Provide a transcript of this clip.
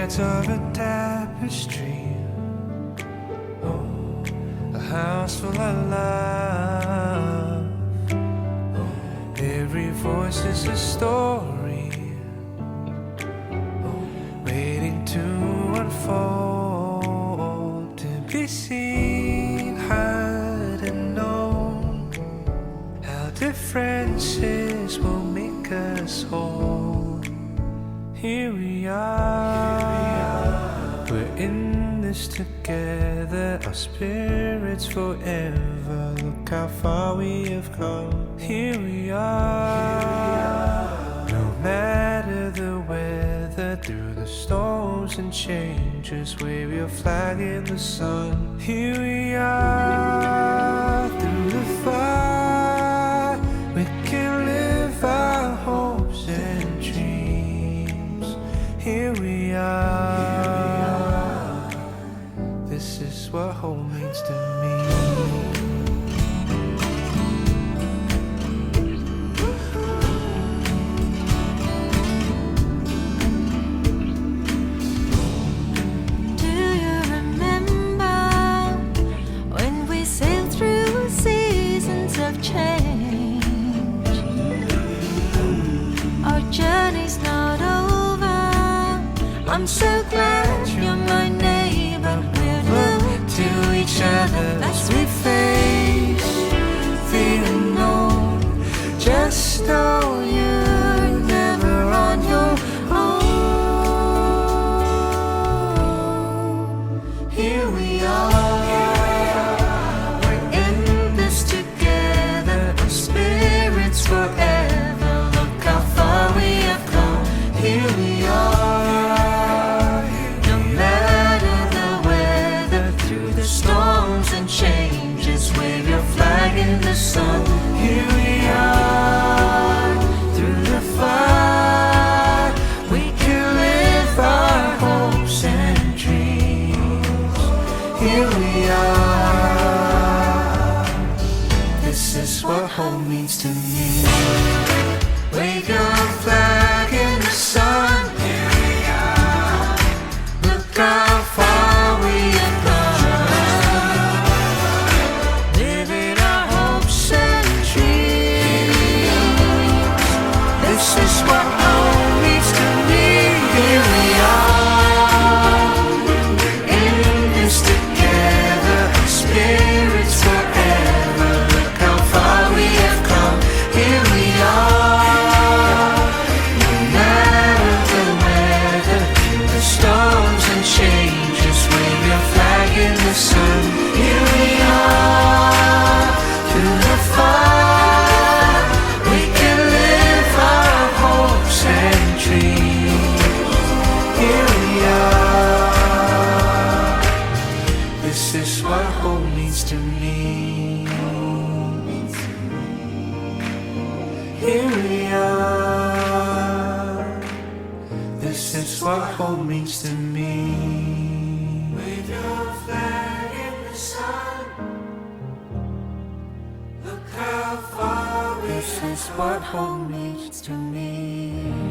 threads of a tapestry. Oh, a house full of love. Oh, every voice is a story, waiting to unfold, to be seen, heard, and known. How differences will make us whole. Here we are, we're in this together, our spirits forever. Look how far we have come. Here we are, no matter the weather, through the storms and changes, wave your flag in the sun. Here we are, through the fire, we can live our hopes and dreams. Here we are, this is what home means to me. I'm so glad you're my neighbor. We'll look to each other as we face the unknown. Just know you're never on your own. Here we are, we're in this together, our spirits forever. Look how far we have come. Here we are. Changes, wave your flag in the sun. Here we are, through the fire, we can live our hopes and dreams. Here we are, this is what home means to me. Wave your flag in the sun. Here we are, look how far we have come. This is what home means to me. Here we are, in this together, our spirits forever. Look how far we have come. Here we are, no matter the weather, the storms and changes, wave your flag in the sun. Here we are, through the fire. This is what home means to me. Here we are, this is what home means to me. Wave your flag in the sun. Look how far. This is what home means to me.